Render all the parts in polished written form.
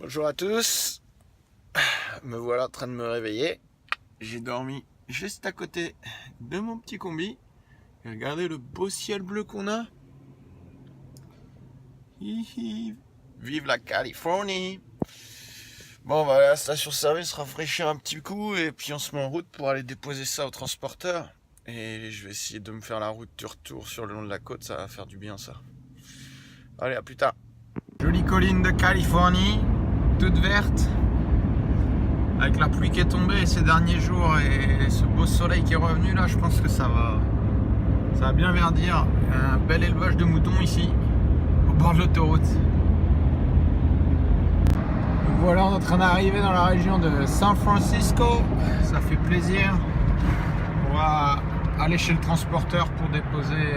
Bonjour à tous, me voilà en train de me réveiller. J'ai dormi juste à côté de mon petit combi. Et regardez le beau ciel bleu qu'on a. Hihi. Vive la Californie. Bon, on va aller à la station-service rafraîchir un petit coup et puis on se met en route pour aller déposer ça au transporteur. Et je vais essayer de me faire la route du retour sur le long de la côte, ça va faire du bien ça. Allez, à plus tard. Jolie colline de Californie, toute verte. Avec la pluie qui est tombée ces derniers jours et ce beau soleil qui est revenu là, je pense que ça va bien verdir. Un bel élevage de moutons ici, au bord de l'autoroute. Donc voilà, on est en train d'arriver dans la région de San Francisco. Ça fait plaisir. On va aller chez le transporteur pour déposer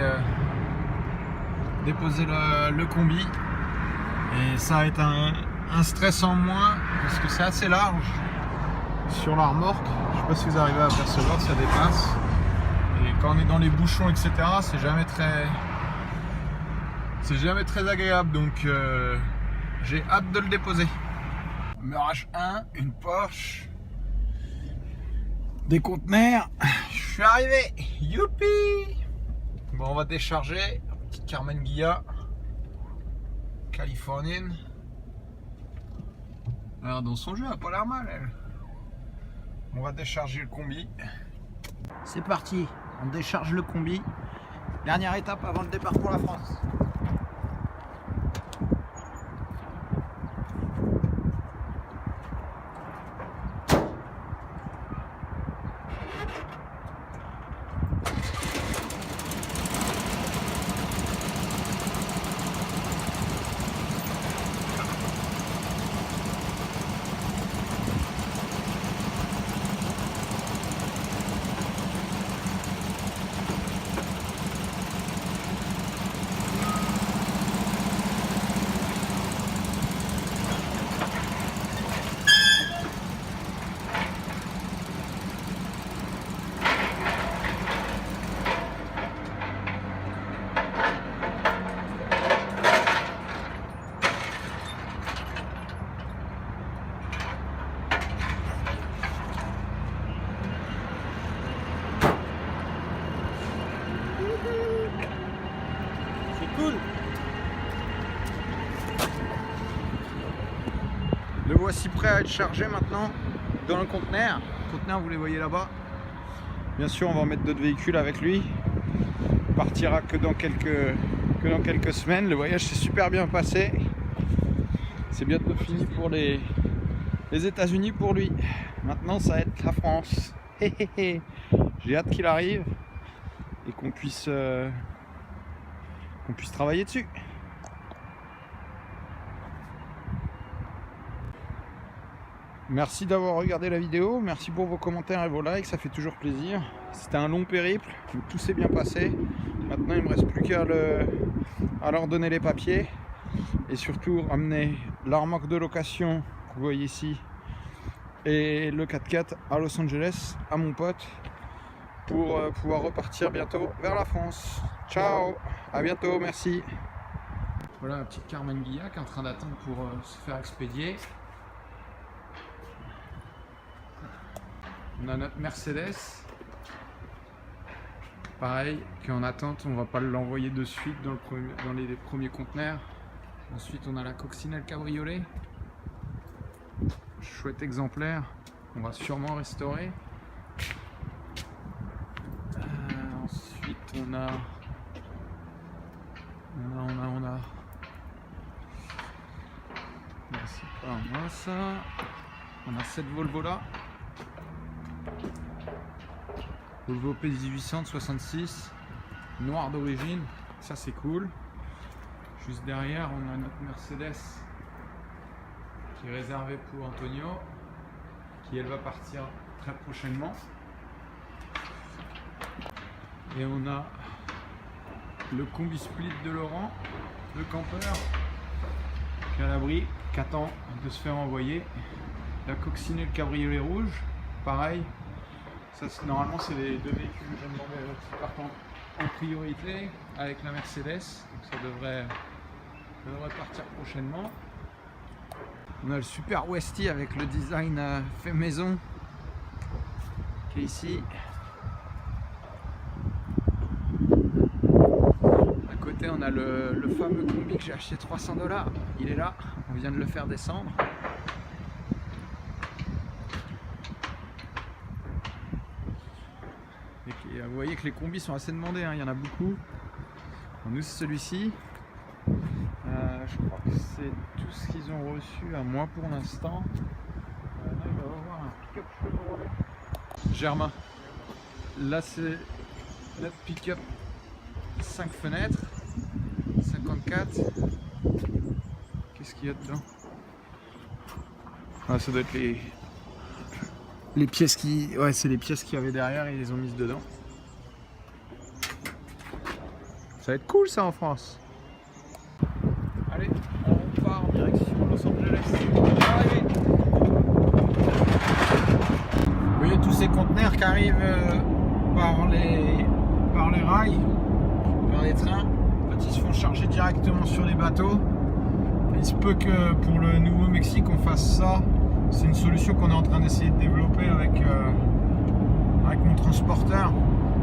le combi. Et ça va être un stress en moins parce que c'est assez large sur la remorque. Je sais pas si vous arrivez à apercevoir, ça dépasse. Et quand on est dans les bouchons, etc., c'est jamais très agréable. Donc j'ai hâte de le déposer. Mirage 1, une Porsche, des conteneurs. Je suis arrivé. Youpi! Bon, on va décharger. Petite Carmen Ghia, californienne. Alors dans son jeu, elle a pas l'air mal elle. On va décharger le combi. C'est parti, on décharge le combi. Dernière étape avant le départ pour la France. Cool. Le voici prêt à être chargé maintenant dans le conteneur. Le conteneur, vous les voyez là-bas. Bien sûr, on va en mettre d'autres véhicules avec lui. Il partira que dans quelques semaines. Le voyage s'est super bien passé. C'est bientôt fini pour les États-Unis pour lui. Maintenant, ça va être la France. J'ai hâte qu'il arrive et qu'on puisse travailler dessus. Merci d'avoir regardé la vidéo, merci pour vos commentaires et vos likes, ça fait toujours plaisir. C'était un long périple, mais tout s'est bien passé. Maintenant il ne me reste plus qu'à leur donner les papiers et surtout ramener la remorque de location que vous voyez ici et le 4x4 à Los Angeles à mon pote pour pouvoir repartir bientôt vers la France. Ciao, à bientôt, merci. Voilà la petite Carmen Ghia qui est en train d'attendre pour se faire expédier. On a notre Mercedes, pareil, qui est en attente, on va pas l'envoyer de suite dans les premiers conteneurs. Ensuite on a la Coccinelle Cabriolet, chouette exemplaire, on va sûrement restaurer. Ensuite on a c'est pas moi ça. On a cette Volvo là, Volvo P1800 66, noir d'origine, ça c'est cool. Juste derrière on a notre Mercedes qui est réservée pour Antonio, qui elle va partir très prochainement. Et on a le combi split de Laurent, le campeur, qui est à l'abri, qui attend de se faire envoyer. La Coccinelle Cabriolet rouge, pareil. Ça, normalement, c'est les deux véhicules que j'ai demandé qui partent en priorité avec la Mercedes. Donc ça devrait partir prochainement. On a le Super Westy avec le design fait maison qui est ici. À côté on a le fameux combi que j'ai acheté 300 $. Il est là, on vient de le faire descendre. Et vous voyez que les combis sont assez demandés, hein. Il y en a beaucoup. Bon, nous c'est celui-ci. Je crois que c'est tout ce qu'ils ont reçu à moi pour l'instant. Là il va y avoir un pick-up Chevrolet. Germain. Là c'est notre pick-up 5 fenêtres. 54. Qu'est-ce qu'il y a dedans? Ah, ça doit être les pièces qui... Ouais, c'est les pièces qu'il y avait derrière et ils les ont mises dedans. Ça va être cool ça en France. Allez, on part en direction Los Angeles. Allez. Vous voyez tous ces conteneurs qui arrivent par les rails, par les trains. En fait, ils se font charger directement sur les bateaux. Il se peut que pour le Nouveau-Mexique on fasse ça. C'est une solution qu'on est en train d'essayer de développer avec mon transporteur.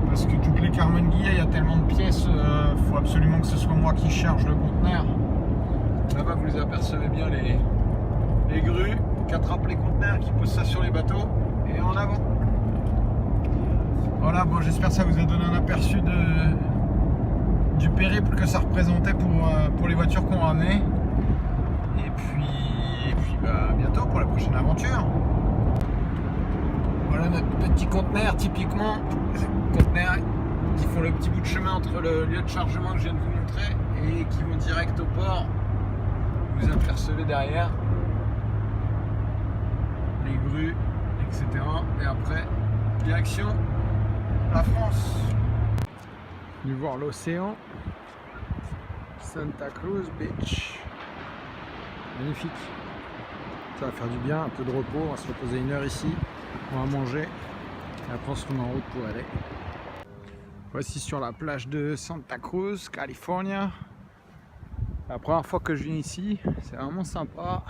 Parce que toutes les Carmen Guillet, il y a tellement de pièces, il faut absolument que ce soit moi qui charge le conteneur. Là-bas, vous les apercevez bien, les grues qui attrapent les conteneurs, qui posent ça sur les bateaux et en avant. Voilà, bon, j'espère que ça vous a donné un aperçu du périple que ça représentait pour les voitures qu'on ramenait. Et puis bah, à bientôt pour la prochaine aventure. Voilà notre petit conteneur, typiquement conteneurs qui font le petit bout de chemin entre le lieu de chargement que je viens de vous montrer et qui vont direct au port. Vous apercevez derrière les grues, etc. Et après, direction la France. Venu voir l'océan, Santa Cruz Beach. Magnifique. Ça va faire du bien, un peu de repos, on va se reposer 1 heure ici, on va manger et après on se remet en route pour aller. Voici sur la plage de Santa Cruz, California. La première fois que je viens ici, c'est vraiment sympa.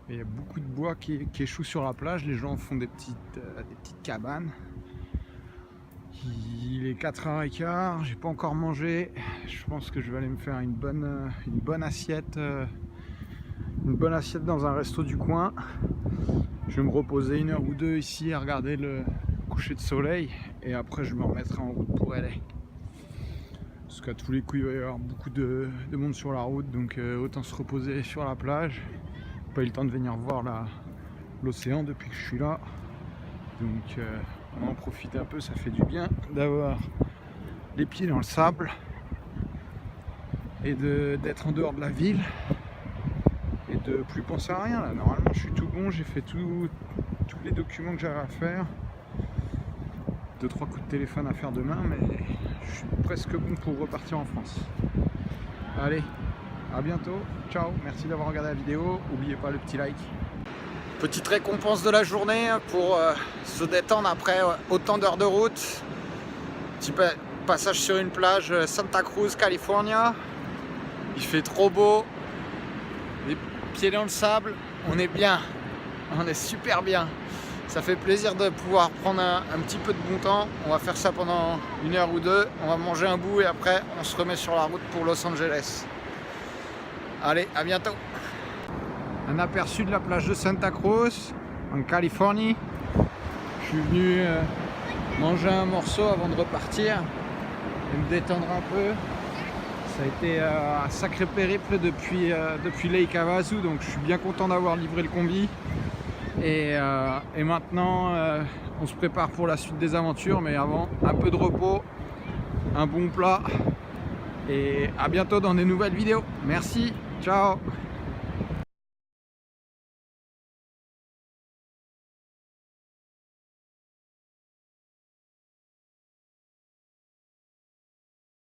Il y a beaucoup de bois qui échoue sur la plage, les gens font des petites cabanes. Il est 4h15, j'ai pas encore mangé. Je pense que je vais aller me faire une bonne assiette. Une bonne assiette dans un resto du coin. Je vais me reposer 1 heure ou 2 ici à regarder le coucher de soleil et après je me remettrai en route pour LA. Parce qu'à tous les coups il va y avoir beaucoup de monde sur la route, donc autant se reposer sur la plage. Pas eu le temps de venir voir l'océan depuis que je suis là, donc on va en profiter un peu, ça fait du bien d'avoir les pieds dans le sable et d'être en dehors de la ville. Et de plus penser à rien là. Normalement je suis tout bon, j'ai fait tous les documents que j'avais à faire. 2-3 coups de téléphone à faire demain, mais je suis presque bon pour repartir en France. Allez, à bientôt, ciao, merci d'avoir regardé la vidéo, n'oubliez pas le petit like. Petite récompense de la journée pour se détendre après autant d'heures de route. Petit passage sur une plage Santa Cruz, California. Il fait trop beau. Les pieds dans le sable, on est bien, on est super bien. Ça fait plaisir de pouvoir prendre un petit peu de bon temps. On va faire ça pendant 1 heure ou 2, on va manger un bout et après on se remet sur la route pour Los Angeles. Allez, à bientôt. Un aperçu de la plage de Santa Cruz en Californie. Je suis venu manger un morceau avant de repartir et me détendre un peu. Ça a été un sacré périple depuis Lake Havasu, donc je suis bien content d'avoir livré le combi. Et maintenant, on se prépare pour la suite des aventures, mais avant, un peu de repos, un bon plat. Et à bientôt dans des nouvelles vidéos. Merci, ciao!